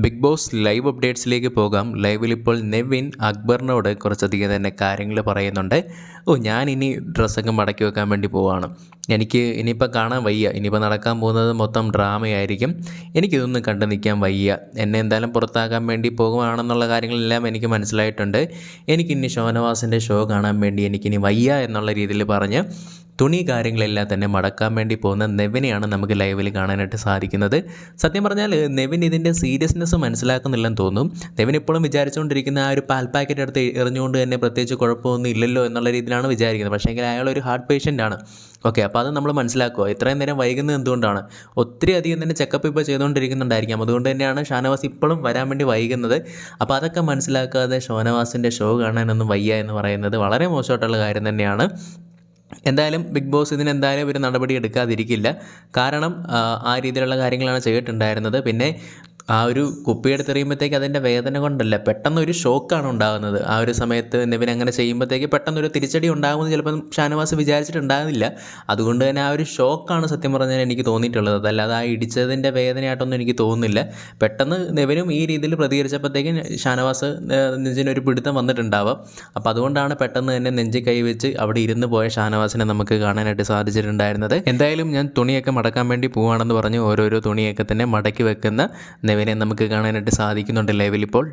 Big boss live അപ്ഡേറ്റ്സിലേക്ക് പോകാം. ലൈവിൽ ഇപ്പോൾ നെവിൻ അക്ബറിനോട് കുറച്ചധികം തന്നെ കാര്യങ്ങൾ പറയുന്നുണ്ട്. ഞാൻ ഇനി ഡ്രസ്സൊക്കെ മടക്കി വെക്കാൻ വേണ്ടി പോവുകയാണ്. എനിക്ക് ഇനിയിപ്പോൾ കാണാൻ വയ്യ. ഇനിയിപ്പോൾ നടക്കാൻ പോകുന്നത് മൊത്തം ഡ്രാമയായിരിക്കും. എനിക്കിതൊന്നും കണ്ടു നിൽക്കാൻ വയ്യ. എന്നെ എന്തായാലും പുറത്താക്കാൻ വേണ്ടി പോകുകയാണെന്നുള്ള കാര്യങ്ങളെല്ലാം എനിക്ക് മനസ്സിലായിട്ടുണ്ട്. എനിക്കിനി ഷോനവാസിൻ്റെ ഷോ കാണാൻ വേണ്ടി എനിക്കിനി വയ്യ എന്നുള്ള രീതിയിൽ പറഞ്ഞ് തുണി കാര്യങ്ങളെല്ലാം തന്നെ മടക്കാൻ വേണ്ടി പോകുന്ന നെവിനെയാണ് നമുക്ക് ലൈവിൽ കാണാനായിട്ട് സാധിക്കുന്നത്. സത്യം പറഞ്ഞാൽ നെവിൻ ഇതിൻ്റെ സീരിയസ്നെസ് മനസ്സിലാക്കുന്നില്ലെന്ന് തോന്നും. നെവിൻ ഇപ്പോഴും വിചാരിച്ചുകൊണ്ടിരിക്കുന്ന ആ ഒരു പാൽ പാക്കറ്റ് എടുത്ത് എറിഞ്ഞുകൊണ്ട് തന്നെ പ്രത്യേകിച്ച് കുഴപ്പമൊന്നും ഇല്ലല്ലോ എന്നുള്ള രീതിയിലാണ് വിചാരിക്കുന്നത്. പക്ഷേ എങ്കിൽ അയാൾ ഒരു ഹാർട്ട് പേഷ്യൻ്റ് ആണ്. ഓക്കെ, അപ്പോൾ അത് നമ്മൾ മനസ്സിലാക്കുക. ഇത്രയും നേരം വൈകുന്നത് എന്തുകൊണ്ടാണ്? ഒത്തിരി അധികം തന്നെ ചെക്കപ്പ് ഇപ്പോൾ ചെയ്തുകൊണ്ടിരിക്കുന്നുണ്ടായിരിക്കാം. അതുകൊണ്ട് തന്നെയാണ് ഷാനവാസ് ഇപ്പോഴും വരാൻ വേണ്ടി വൈകുന്നത്. അപ്പോൾ അതൊക്കെ മനസ്സിലാക്കാതെ ഷോനവാസിൻ്റെ ഷോ കാണാനൊന്നും വയ്യ എന്ന് പറയുന്നത് വളരെ മോശമായിട്ടുള്ള കാര്യം തന്നെയാണ്. എന്തായാലും ബിഗ് ബോസ് ഇതിനെന്തായാലും ഒരു നടപടി എടുക്കാതിരിക്കില്ല. കാരണം ആ രീതിയിലുള്ള കാര്യങ്ങളാണ് ചെയ്തിട്ടുണ്ടായിരുന്നത്. പിന്നെ ആ ഒരു കുപ്പിയെടുത്തെറിയുമ്പോഴത്തേക്ക് അതിൻ്റെ വേദന കൊണ്ടല്ല, പെട്ടെന്നൊരു ഷോക്കാണ് ഉണ്ടാകുന്നത്. ആ ഒരു സമയത്ത് നെവിൻ അങ്ങനെ ചെയ്യുമ്പോഴത്തേക്ക് പെട്ടെന്നൊരു തിരിച്ചടി ഉണ്ടാകുമെന്ന് ചിലപ്പം ഷാനവാസ് വിചാരിച്ചിട്ടുണ്ടാകുന്നില്ല. അതുകൊണ്ട് തന്നെ ആ ഒരു ഷോക്കാണ് സത്യം പറഞ്ഞാൽ എനിക്ക് തോന്നിയിട്ടുള്ളത്. അതല്ലാതെ ആ ഇടിച്ചതിൻ്റെ വേദനയായിട്ടൊന്നും എനിക്ക് തോന്നുന്നില്ല. പെട്ടെന്ന് നെവിനും ഈ രീതിയിൽ പ്രതികരിച്ചപ്പോഴത്തേക്കും ഷാനവാസ് നെഞ്ചിനൊരു പിടുത്തം വന്നിട്ടുണ്ടാവാം. അപ്പോൾ അതുകൊണ്ടാണ് പെട്ടെന്ന് തന്നെ നെഞ്ചി കൈവച്ച് അവിടെ ഇരുന്ന് പോയ ഷാനവാസിനെ നമുക്ക് കാണാനായിട്ട് സാധിച്ചിട്ടുണ്ടായിരുന്നത്. എന്തായാലും ഞാൻ തുണിയൊക്കെ മടക്കാൻ വേണ്ടി പോവുകയാണെന്ന് പറഞ്ഞ് ഓരോരോ തുണിയൊക്കെ തന്നെ മടക്കി വെക്കുന്ന നെവിനെ നമുക്ക് കാണാനായിട്ട് സാധിക്കുന്നുണ്ട് ലൈവിൽ ഇപ്പോൾ.